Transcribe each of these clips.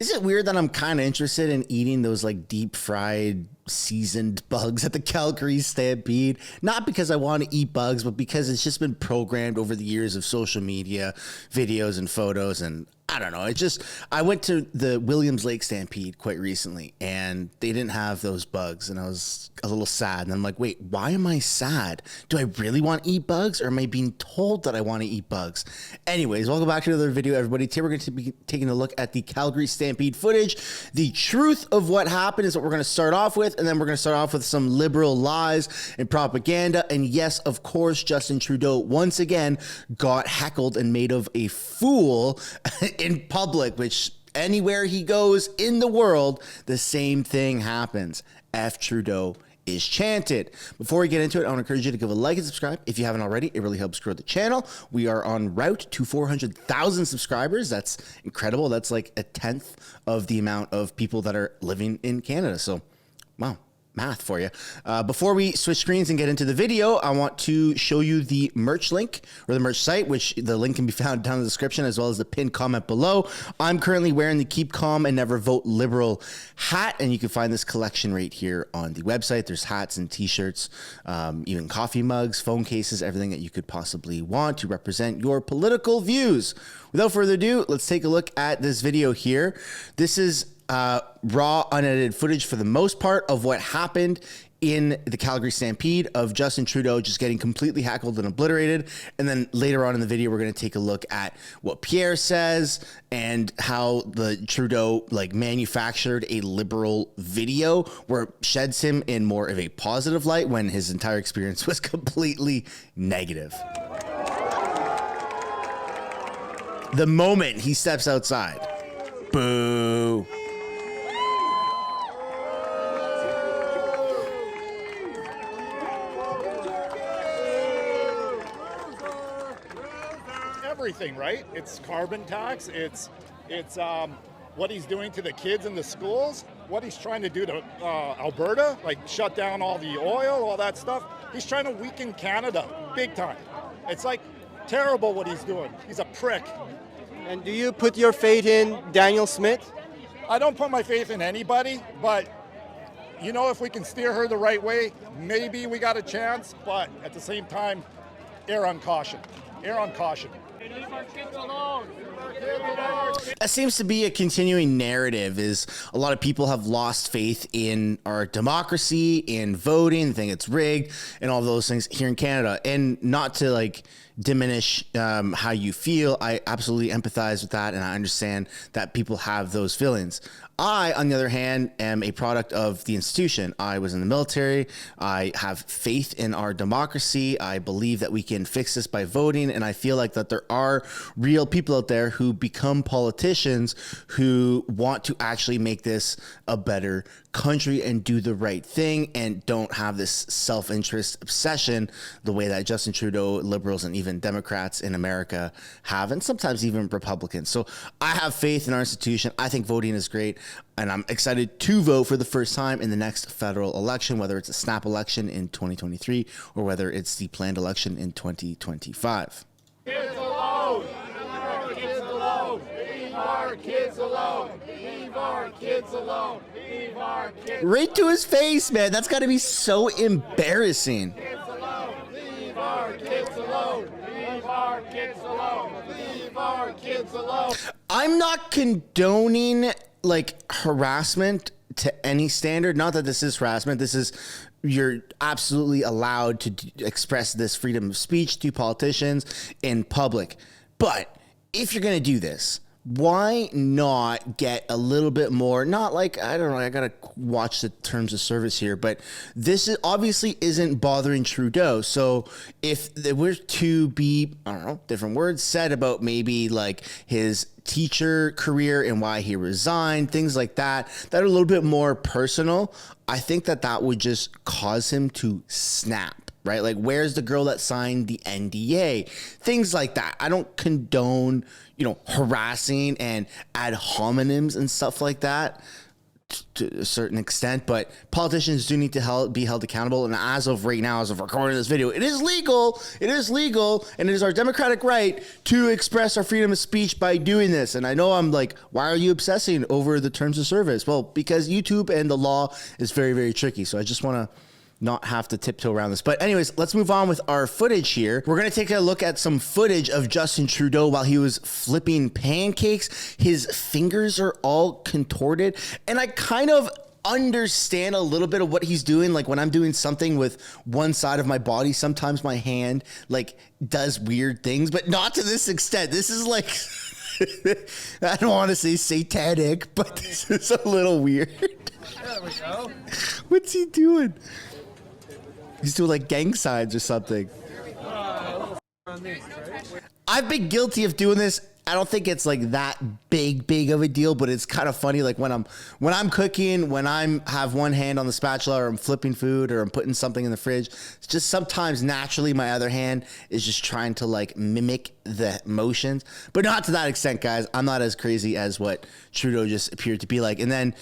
Is it weird that I'm kind of interested in eating those like deep fried seasoned bugs at the Calgary Stampede? Not because I want to eat bugs, but because it's just been programmed over the years of social media, videos and photos. And I don't know. I went to the Williams Lake Stampede quite recently and they didn't have those bugs. And I was a little sad. And I'm like, wait, why am I sad? Do I really want to eat bugs or am I being told that I want to eat bugs? Anyways, welcome back to another video, everybody. Today we're going to be taking a look at the Calgary Stampede footage. The truth of what happened is what we're going to start off with. And then we're going to start off with some liberal lies and propaganda. And yes, of course, Justin Trudeau once again got heckled and made of a fool in public, which anywhere he goes in the world, the same thing happens. F Trudeau is chanted. Before we get into it, I want to encourage you to give a like and subscribe if you haven't already. It really helps grow the channel. We are en route to 400,000 subscribers. That's incredible. That's like a tenth of the amount of people that are living in Canada. So, wow. Math for you. Before we switch screens and get into the video, I want to show you the merch link or the merch site, which the link can be found down in the description as well as the pinned comment below. I'm currently wearing the Keep Calm and Never Vote Liberal hat, and you can find this collection right here on the website. There's hats and t-shirts, even coffee mugs, phone cases, everything that you could possibly want to represent your political views. Without further ado, let's take a look at this video here. This is raw, unedited footage for the most part of what happened in the Calgary Stampede of Justin Trudeau just getting completely heckled and obliterated. And then later on in the video, we're going to take a look at what Pierre says and how the Trudeau like manufactured a liberal video where it sheds him in more of a positive light when his entire experience was completely negative. The moment he steps outside, boo. Everything, right? It's carbon tax. It's what he's doing to the kids in the schools. What he's trying to do to Alberta, like shut down all the oil, all that stuff. He's trying to weaken Canada, big time. It's like terrible what he's doing. He's a prick. And do you put your faith in Daniel Smith? I don't put my faith in anybody, but you know, if we can steer her the right way, maybe we got a chance. But at the same time, err on caution. Err on caution. Leave our kids alone. That seems to be a continuing narrative. Is a lot of people have lost faith in our democracy, in voting, think it's rigged, and all those things here in Canada. And not to like diminish how you feel, I absolutely empathize with that, and I understand that people have those feelings. I, on the other hand, am a product of the institution. I was in the military. I have faith in our democracy. I believe that we can fix this by voting. And I feel like that there are real people out there who become politicians who want to actually make this a better country and do the right thing and don't have this self-interest obsession the way that Justin Trudeau, liberals, and even Democrats in America have, and sometimes even Republicans. So I have faith in our institution. I think voting is great. And I'm excited to vote for the first time in the next federal election, whether it's a snap election in 2023 or whether it's the planned election in 2025. Kids alone! Leave our kids alone! Leave our kids alone! Leave our kids alone! Leave our kids Right to his face, man. That's got to be so embarrassing. alone! Leave our kids alone! Leave our kids alone! Leave our kids alone! I'm not condoning like harassment to any standard. Not that this is harassment. This is, you're absolutely allowed to express this freedom of speech to politicians in public. But if you're going to do this, why not get a little bit more, not like, I don't know, I got to watch the terms of service here, but this is obviously isn't bothering Trudeau. So if there were to be, I don't know, different words said about maybe like his teacher career and why he resigned, things like that, that are a little bit more personal, I think that that would just cause him to snap. Right? Like, where's the girl that signed the NDA? Things like that. I don't condone, harassing and ad hominems and stuff like that. to a certain extent, but politicians do need to be held accountable. And as of right now, as of recording this video, it is legal, and it is our democratic right to express our freedom of speech by doing this. And I know I'm like, why are you obsessing over the terms of service? Well, because YouTube and the law is very, very tricky. So I just want to not have to tiptoe around this. But anyways, let's move on with our footage here. We're going to take a look at some footage of Justin Trudeau while he was flipping pancakes. His fingers are all contorted, and I kind of understand a little bit of what he's doing. Like when I'm doing something with one side of my body, sometimes my hand like does weird things, but not to this extent. This is like I don't want to say satanic, but this is a little weird. There we go. What's he doing? He's doing like gang signs or something. I've been guilty of doing this. I don't think it's like that big of a deal, but it's kind of funny. Like when I'm cooking, when I'm have one hand on the spatula, or I'm flipping food, or I'm putting something in the fridge, it's just sometimes naturally my other hand is just trying to like mimic the motions, but not to that extent, guys. I'm not as crazy as what Trudeau just appeared to be like. And then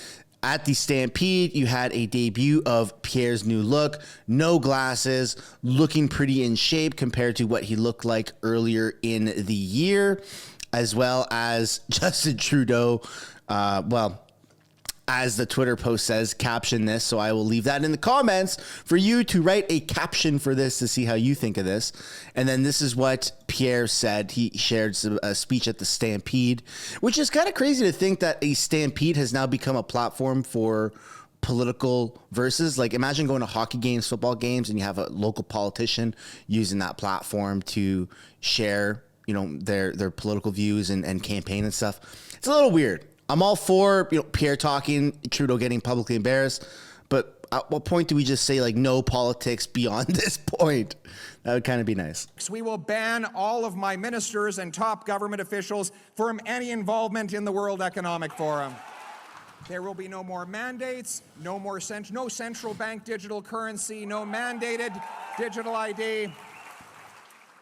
at the Stampede, you had a debut of Pierre's new look, no glasses, looking pretty in shape compared to what he looked like earlier in the year, as well as Justin Trudeau. As the Twitter post says, caption this. So I will leave that in the comments for you to write a caption for this to see how you think of this. And then this is what Pierre said. He shared a speech at the Stampede, which is kind of crazy to think that a Stampede has now become a platform for political verses. Like imagine going to hockey games, football games, and you have a local politician using that platform to share, you know, their political views and campaign and stuff. It's a little weird. I'm all for, you know, Pierre talking, Trudeau getting publicly embarrassed, but at what point do we just say like no politics beyond this point? That would kind of be nice. We will ban all of my ministers and top government officials from any involvement in the World Economic Forum. There will be no more mandates, no central bank digital currency, no mandated digital ID.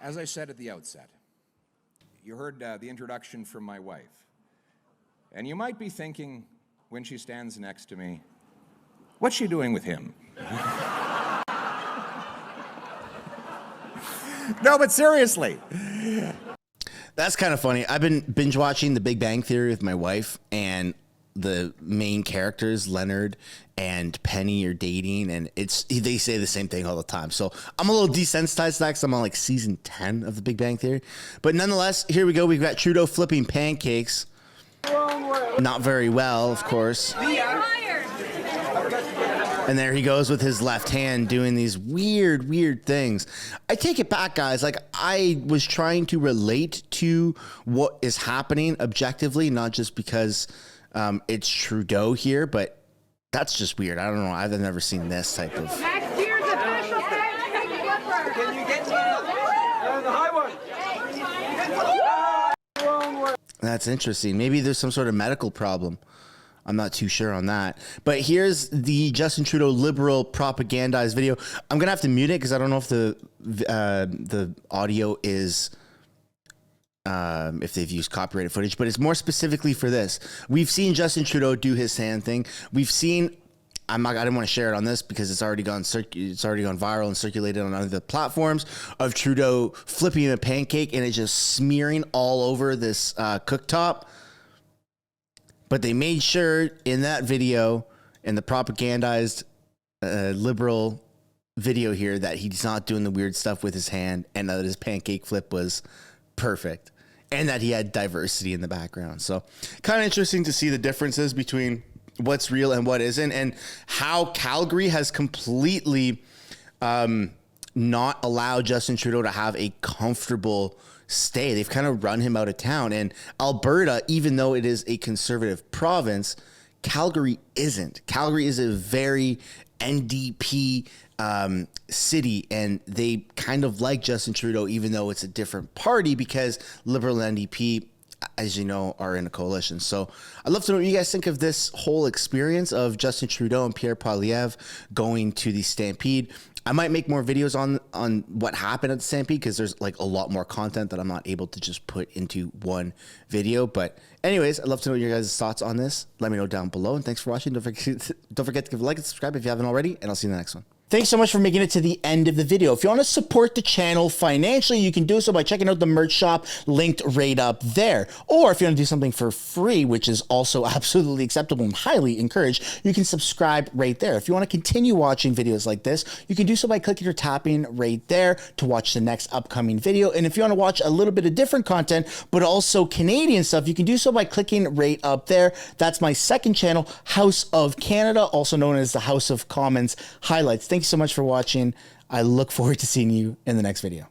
As I said at the outset, you heard the introduction from my wife. And you might be thinking, when she stands next to me, what's she doing with him? No, but seriously. That's kind of funny. I've been binge watching The Big Bang Theory with my wife, and the main characters, Leonard and Penny, are dating, and they say the same thing all the time. So I'm a little desensitized to that because I'm on like season 10 of The Big Bang Theory. But nonetheless, here we go. We've got Trudeau flipping pancakes. Not very well, of course. And there he goes with his left hand doing these weird things. I take it back, guys. Like, I was trying to relate to what is happening objectively, not just because it's Trudeau here, but that's just weird. I don't know. I've never seen this type of... Next year's official flipper. Can you get the high one? That's interesting. Maybe there's some sort of medical problem. I'm not too sure on that. But here's the Justin Trudeau liberal propagandized video. I'm going to have to mute it because I don't know if the audio is... if they've used copyrighted footage, but it's more specifically for this. We've seen Justin Trudeau do his hand thing. We've seen... I didn't want to share it on this because it's already gone viral and circulated on other platforms of Trudeau flipping a pancake and it just smearing all over this cooktop. But they made sure in that video, in the propagandized liberal video here, that he's not doing the weird stuff with his hand and that his pancake flip was perfect and that he had diversity in the background. So kind of interesting to see the differences between what's real and what isn't, and how Calgary has completely not allowed Justin Trudeau to have a comfortable stay. They've kind of run him out of town. And Alberta, even though it is a conservative province, Calgary isn't. Calgary is a very NDP city, and they kind of like Justin Trudeau, even though it's a different party, because Liberal and NDP, as you know, are in a coalition. So I'd love to know what you guys think of this whole experience of Justin Trudeau and Pierre Poilievre going to the Stampede. I might make more videos on what happened at Stampede, because there's like a lot more content that I'm not able to just put into one video. But anyways, I'd love to know your guys' thoughts on this. Let me know down below, and thanks for watching. Don't forget to give a like and subscribe if you haven't already, and I'll see you in the next one. Thanks so much for making it to the end of the video. If you want to support the channel financially, you can do so by checking out the merch shop linked right up there. Or if you want to do something for free, which is also absolutely acceptable and highly encouraged, you can subscribe right there. If you want to continue watching videos like this, you can do so by clicking or tapping right there to watch the next upcoming video. And if you want to watch a little bit of different content, but also Canadian stuff, you can do so by clicking right up there. That's my second channel, House of Canada, also known as the House of Commons Highlights. Thanks so much for watching. I look forward to seeing you in the next video.